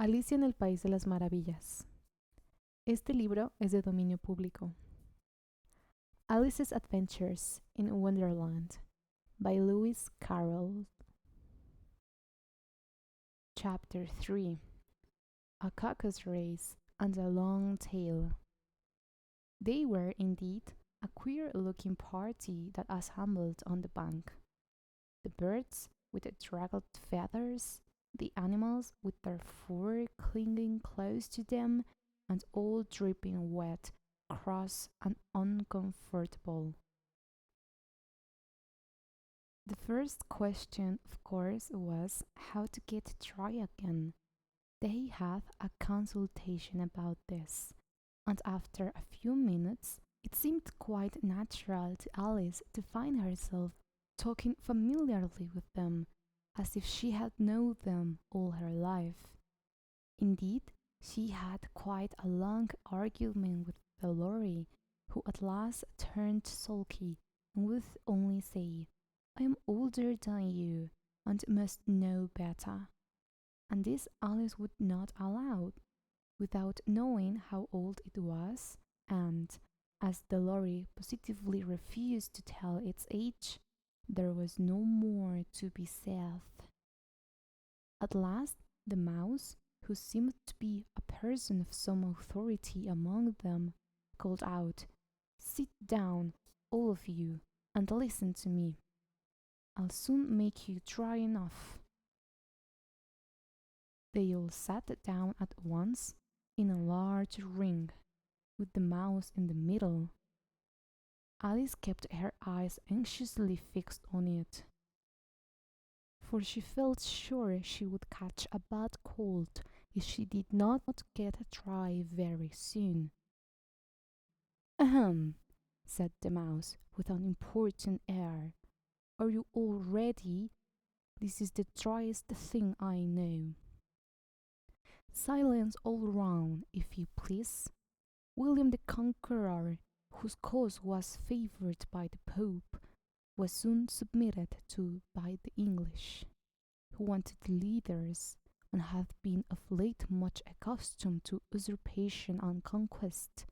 Alicia en el País de las Maravillas. Este libro es de dominio público. Alice's Adventures in Wonderland by Lewis Carroll. Chapter 3. A Caucus Race and a Long Tail. They were indeed a queer-looking party that assembled on the bank. The birds with the draggled feathers, the animals with their fur clinging close to them, and all dripping wet, cross, and uncomfortable. The first question, of course, was how to get dry again. They had a consultation about this, and after a few minutes, it seemed quite natural to Alice to find herself talking familiarly with them, as if she had known them all her life. Indeed, she had quite a long argument with the lorry, who at last turned sulky and would only say, "I am older than you, and must know better." And this Alice would not allow, without knowing how old it was, and, as the lorry positively refused to tell its age, there was no more to be said. At last, the mouse, who seemed to be a person of some authority among them, called out, "Sit down, all of you, and listen to me. I'll soon make you dry enough." They all sat down at once in a large ring, with the mouse in the middle. Alice kept her eyes anxiously fixed on it, for she felt sure she would catch a bad cold if she did not get dry very soon. "Ahem," said the mouse with an important air. "Are you all ready? This is the driest thing I know." "Silence all round, if you please. William the Conqueror, whose cause was favoured by the Pope, was soon submitted to by the English, who wanted leaders, and have been of late much accustomed to usurpation and conquest.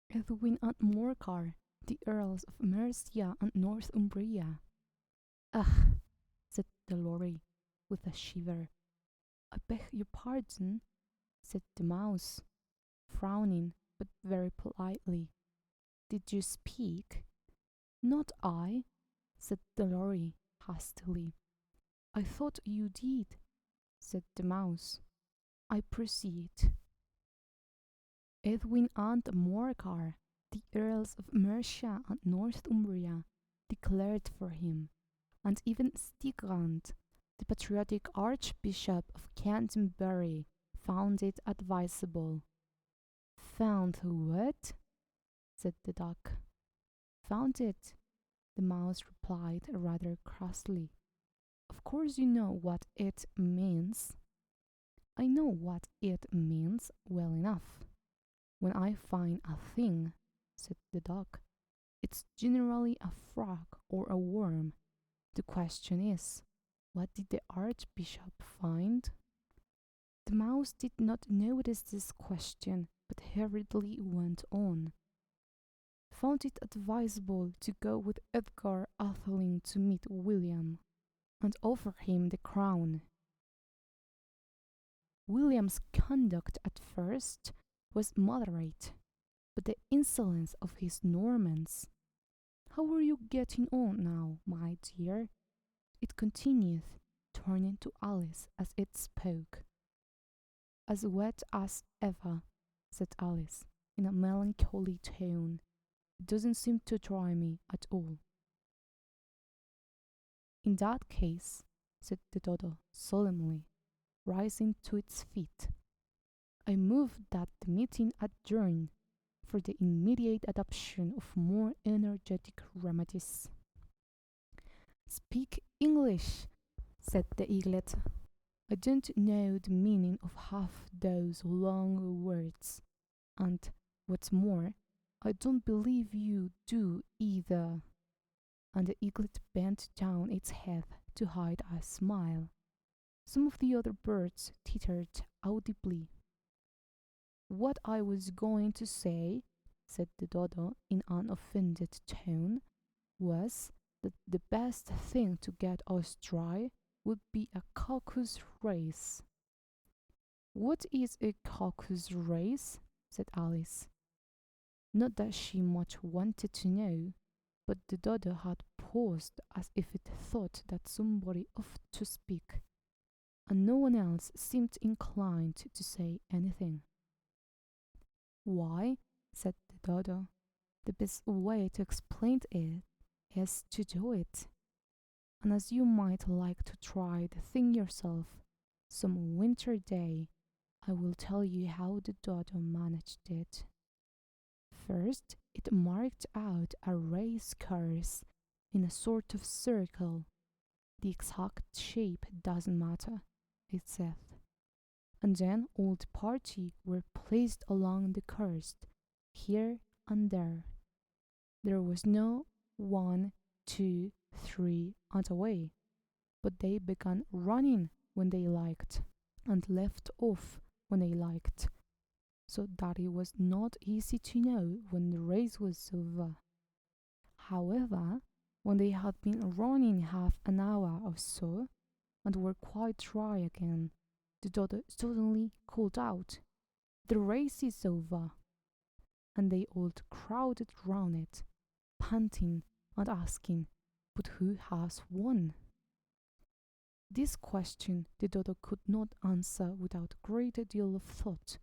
Edwin and Morcar, the Earls of Mercia and Northumbria." "Ugh," said the lorry, with a shiver. "I beg your pardon," said the mouse, frowning, but very politely. "Did you speak?" "Not I," said the lorry, hastily. "I thought you did," said the mouse. "I proceed. Edwin and Morcar, the Earls of Mercia and Northumbria, declared for him, and even Stigand, the patriotic Archbishop of Canterbury, found it advisable." "Found what?" said the duck. "Found it," the mouse replied rather crossly. "Of course you know what it means." "I know what it means well enough. When I find a thing," said the duck, "it's generally a frog or a worm. The question is, what did the Archbishop find?" The mouse did not notice this question, but hurriedly went on. "Found it advisable to go with Edgar Atheling to meet William, and offer him the crown. William's conduct at first was moderate, but the insolence of his Normans. How are you getting on now, my dear?" it continued, turning to Alice as it spoke. "As wet as ever," said Alice, in a melancholy tone. "It doesn't seem to dry me at all." "In that case," said the dodo solemnly, rising to its feet, "I move that the meeting adjourn for the immediate adoption of more energetic remedies." "Speak English," said the eaglet. "I don't know the meaning of half those long words, and, what's more, I don't believe you do either." And the eaglet bent down its head to hide a smile. Some of the other birds tittered audibly. "What I was going to say," said the dodo in an offended tone, "was that the best thing to get us dry would be a caucus race." "What is a caucus race?" said Alice. Not that she much wanted to know, but the dodo had paused as if it thought that somebody ought to speak, and no one else seemed inclined to say anything. "Why," said the dodo, "the best way to explain it is to do it. And as you might like to try the thing yourself some winter day, I will tell you how the dodo managed it. First, it marked out a race course in a sort of circle. The exact shape doesn't matter, it said. And then all the party were placed along the course, here and there. There was no 1, 2, 3 and away, but they began running when they liked, and left off when they liked, so that it was not easy to know when the race was over. However, when they had been running half an hour or so, and were quite dry again, the dodo suddenly called out, "The race is over!" And they all crowded round it, panting and asking, "But who has won?" This question the dodo could not answer without a great deal of thought,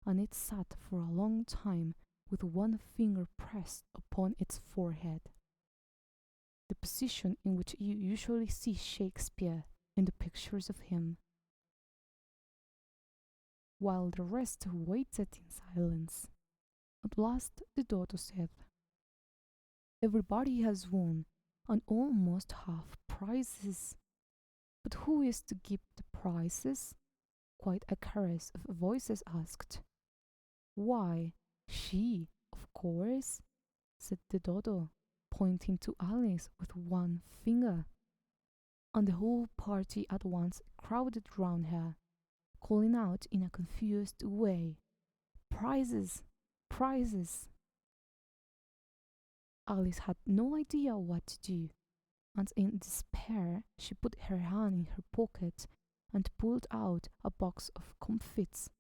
and it sat for a long time with one finger pressed upon its forehead, the position in which you usually see Shakespeare in the pictures of him, while the rest waited in silence. At last the dodo said, "Everybody has won, and all must have prizes. But who is to give the prizes?" Quite a chorus of voices asked. "Why, she, of course," said the dodo, pointing to Alice with one finger. And the whole party at once crowded round her, calling out in a confused way, "Prizes! Prizes!" Alice had no idea what to do, and in despair she put her hand in her pocket and pulled out a box of comfits.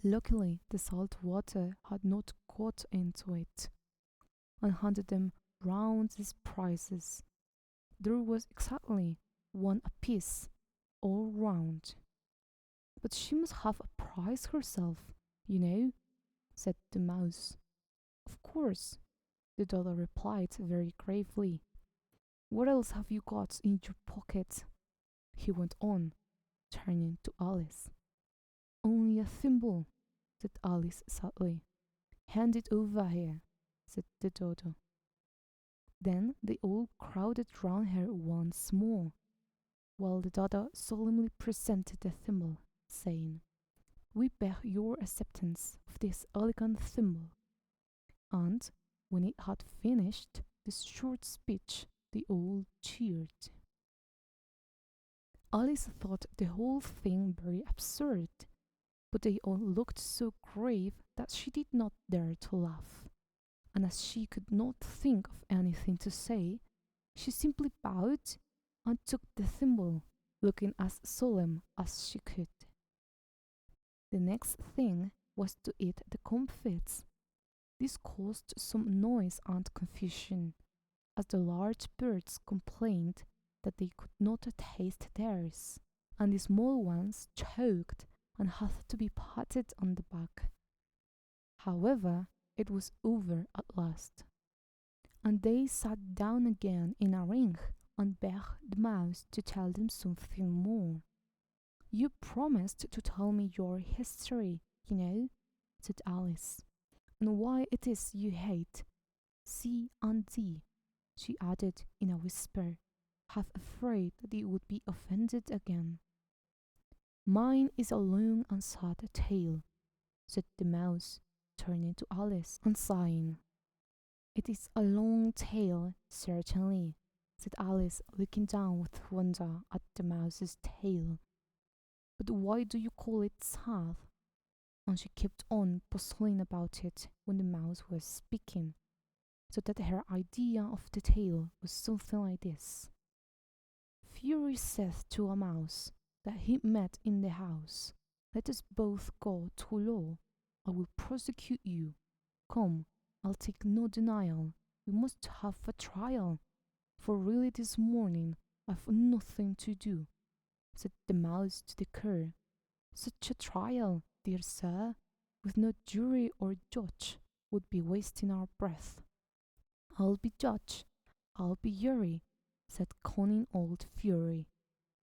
Luckily, the salt water had not got into it, and handed them round as prizes. There was exactly one apiece, all round. "But she must have a prize herself, you know," said the mouse. "Of course," the dodo replied very gravely. "What else have you got in your pocket?" he went on, turning to Alice. "Only a thimble," said Alice sadly. "Hand it over here," said the dodo. Then they all crowded round her once more, while the dodo solemnly presented the thimble, saying, "We beg your acceptance of this elegant thimble." And when it had finished this short speech, they all cheered. Alice thought the whole thing very absurd, but they all looked so grave that she did not dare to laugh, and as she could not think of anything to say, she simply bowed and took the thimble, looking as solemn as she could. The next thing was to eat the comfits. This caused some noise and confusion, as the large birds complained that they could not taste theirs, and the small ones choked and had to be patted on the back. However, it was over at last, and they sat down again in a ring and begged the mouse to tell them something more. "You promised to tell me your history, you know," said Alice, "and why it is you hate C and D," she added in a whisper, half afraid that it would be offended again. "Mine is a long and sad tale," said the mouse, turning to Alice and sighing. "It is a long tale, certainly," said Alice, looking down with wonder at the mouse's tail. But why do you call it sad? And she kept on puzzling about it when the mouse was speaking, so that her idea of the tale was something like this. Fury saith to a mouse that he met in the house, let us both go to law. I will prosecute you. Come, I'll take no denial. We must have a trial, for really this morning I've nothing to do, said the mouse to the cur. Such a trial, dear sir, with no jury or judge, would be wasting our breath. I'll be judge, I'll be jury, said cunning old Fury.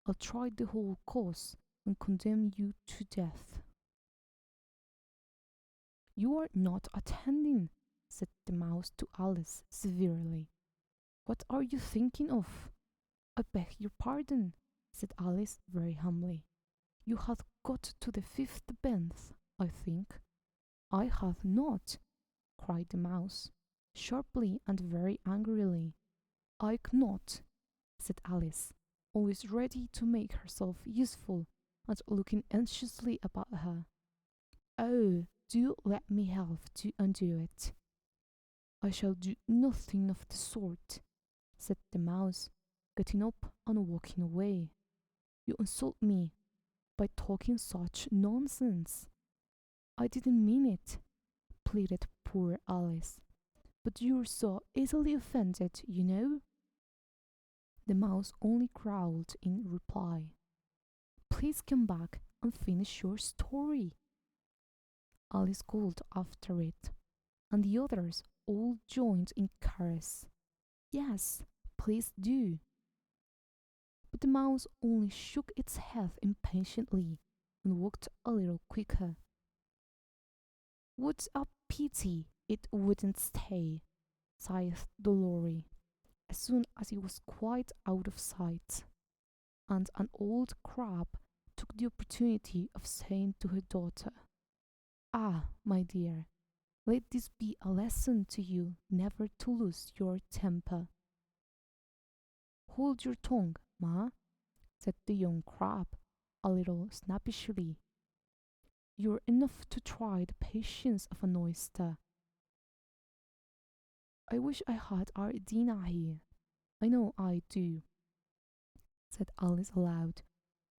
I'll try the whole cause and condemn you to death. You are not attending, said the mouse to Alice severely. What are you thinking of? I beg your pardon, said Alice very humbly. You have got to the fifth benth, I think. I have not, cried the mouse, sharply and very angrily. I cannot, said Alice, always ready to make herself useful and looking anxiously about her. Oh, do let me help to undo it. I shall do nothing of the sort, said the mouse, getting up and walking away. You insult me by talking such nonsense. I didn't mean it, pleaded poor Alice. But you're so easily offended, you know. The mouse only growled in reply. Please come back and finish your story. Alice called after it, and the others all joined in chorus. Yes, please do. But the mouse only shook its head impatiently and walked a little quicker. What a pity it wouldn't stay, sighed Dolores, as soon as it was quite out of sight. And an old crab took the opportunity of saying to her daughter, Ah, my dear, let this be a lesson to you never to lose your temper. Hold your tongue, ma, said the young crab, a little snappishly. You're enough to try the patience of an oyster. I wish I had our Dina here. I know I do, said Alice aloud,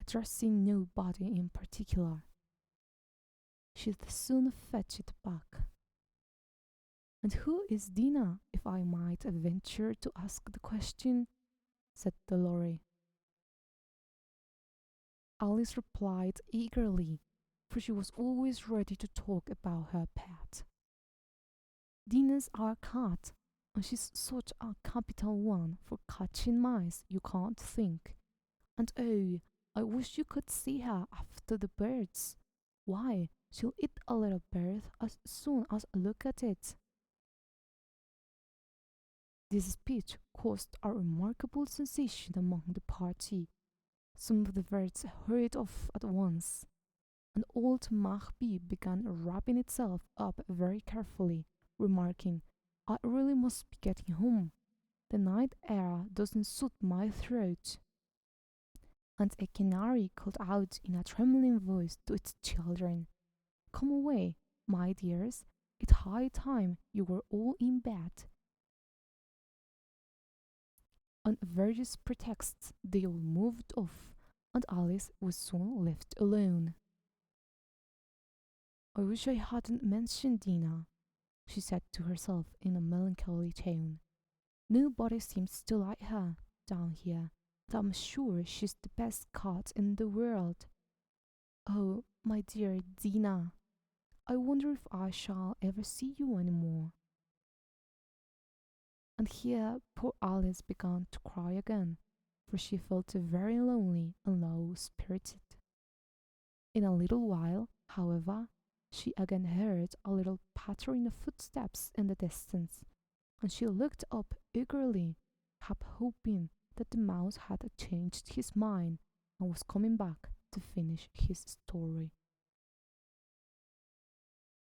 addressing nobody in particular. She'll soon fetch it back. And who is Dina, if I might venture to ask the question? Said Dolores. Alice replied eagerly, for she was always ready to talk about her pet. Dina's our cat, and she's such a capital one for catching mice you can't think. And oh, I wish you could see her after the birds. Why, she'll eat a little bird as soon as I look at it. This speech caused a remarkable sensation among the party. Some of the birds hurried off at once. And old Mahby began wrapping itself up very carefully, remarking, I really must be getting home. The night air doesn't suit my throat. And a canary called out in a trembling voice to its children, Come away, my dears, it's high time you were all in bed. On various pretexts they all moved off, and Alice was soon left alone. I wish I hadn't mentioned Dina, she said to herself in a melancholy tone. Nobody seems to like her down here, and I'm sure she's the best cat in the world. Oh, my dear Dina, I wonder if I shall ever see you any more. And here poor Alice began to cry again, for she felt very lonely and low-spirited. In a little while, however, she again heard a little pattering of footsteps in the distance, and she looked up eagerly, half hoping that the mouse had changed his mind and was coming back to finish his story.